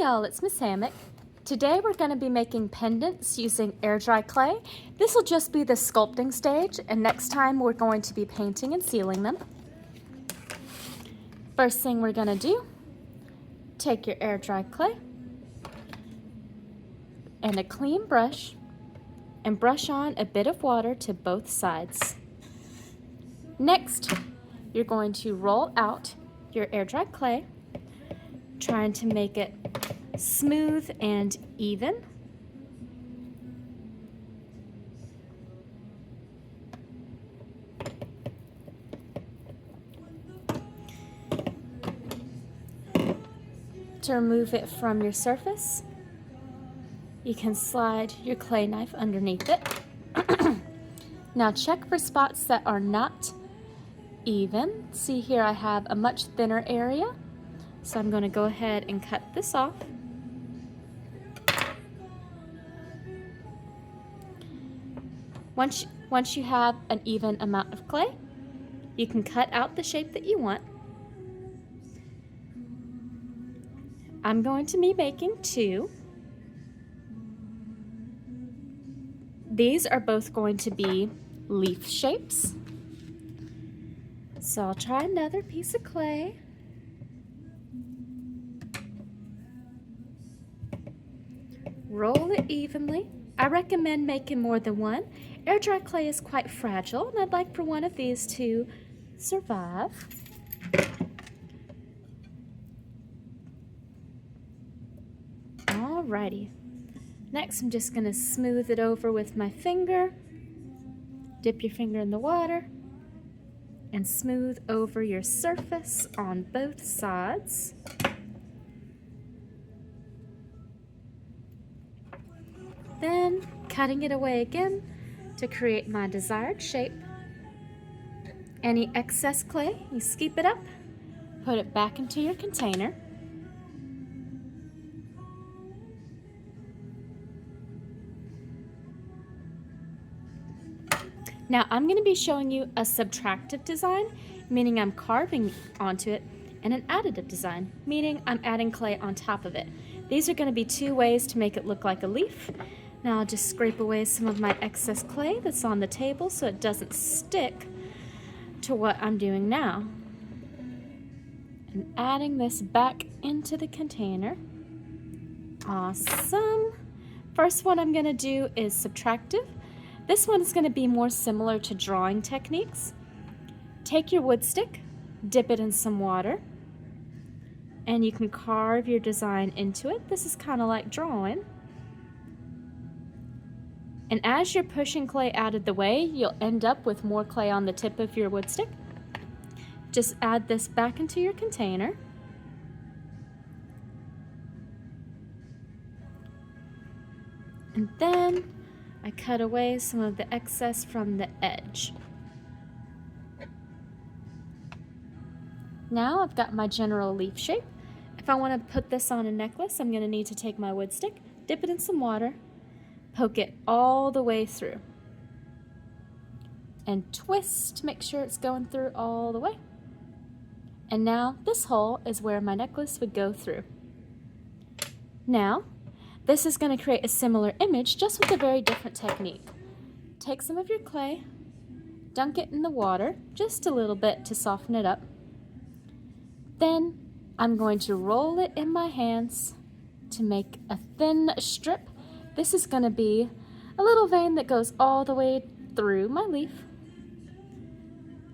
y'all, it's Miss Hammock. Today we're going to be making pendants using air dry clay. This will just be the sculpting stage, and next time we're going to be painting and sealing them. First thing we're going to do, take your air dry clay and a clean brush and brush on a bit of water to both sides. Next, you're going to roll out your air dry clay, trying to make it smooth and even. To remove it from your surface, you can slide your clay knife underneath it. Now check for spots that are not even. See here I have a much thinner area, so I'm going to go ahead and cut this off. Once you have an even amount of clay, you can cut out the shape that you want. I'm going to be making two. These are both going to be leaf shapes. So I'll try another piece of clay. Roll it evenly. I recommend making more than one. Air dry clay is quite fragile, and I'd like for one of these to survive. Alrighty. Next, I'm just going to smooth it over with my finger. Dip your finger in the water and smooth over your surface on both sides. Then, cutting it away again to create my desired shape. Any excess clay, you scoop it up, put it back into your container. Now I'm going to be showing you a subtractive design, meaning I'm carving onto it, and an additive design, meaning I'm adding clay on top of it. These are going to be two ways to make it look like a leaf. Now I'll just scrape away some of my excess clay that's on the table so it doesn't stick to what I'm doing now. And adding this back into the container. Awesome. First one I'm going to do is subtractive. This one is going to be more similar to drawing techniques. Take your wood stick, dip it in some water, and you can carve your design into it. This is kind of like drawing. And as you're pushing clay out of the way, you'll end up with more clay on the tip of your wood stick. Just add this back into your container. And then I cut away some of the excess from the edge. Now I've got my general leaf shape. If I want to put this on a necklace, I'm going to need to take my wood stick, dip it in some water, poke it all the way through, and twist to make sure it's going through all the way. And now this hole is where my necklace would go through. Now, this is going to create a similar image, just with a very different technique. Take some of your clay, dunk it in the water, just a little bit to soften it up. Then I'm going to roll it in my hands to make a thin strip. This is going to be a little vein that goes all the way through my leaf.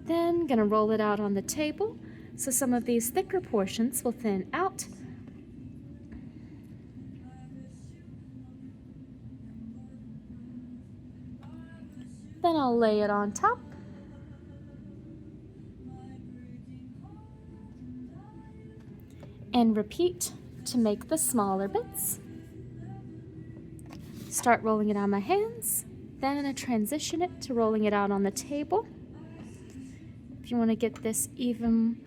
Then I'm going to roll it out on the table so some of these thicker portions will thin out. Then I'll lay it on top. And repeat to make the smaller bits. Start rolling it on my hands, then I transition it to rolling it out on the table. If you want to get this even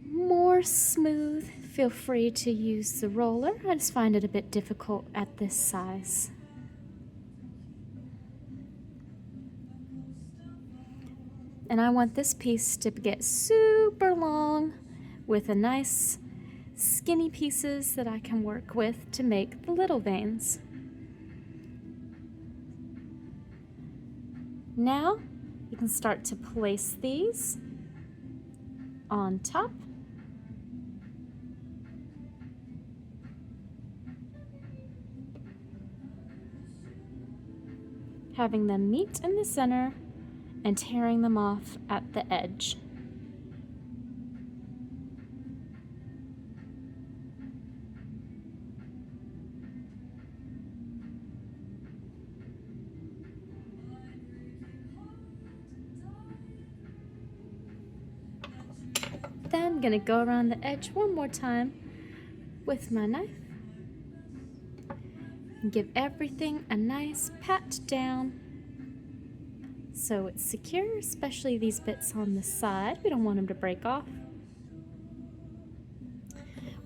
more smooth, feel free to use the roller. I just find it a bit difficult at this size. And I want this piece to get super long with a nice skinny pieces that I can work with to make the little veins. Now you can start to place these on top. Having them meet in the center and tearing them off at the edge. Then I'm going to go around the edge one more time with my knife and give everything a nice pat down so it's secure, especially these bits on the side. We don't want them to break off.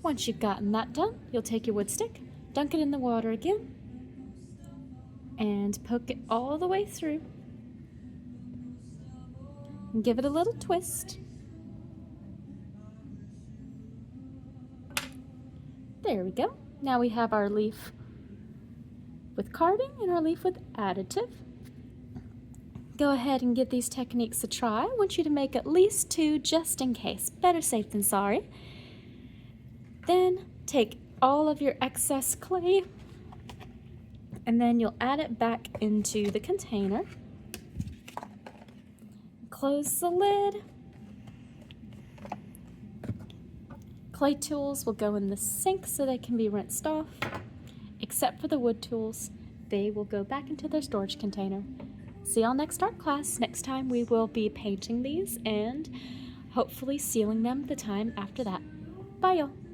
Once you've gotten that done, you'll take your wood stick, dunk it in the water again, and poke it all the way through. And give it a little twist. There we go. Now we have our leaf with carding and our leaf with additive. Go ahead and give these techniques a try. I want you to make at least 2 just in case. Better safe than sorry. Then take all of your excess clay and then you'll add it back into the container. Close the lid. Clay tools will go in the sink so they can be rinsed off, except for the wood tools. They will go back into their storage container. See y'all next art class. Next time we will be painting these and hopefully sealing them the time after that. Bye y'all.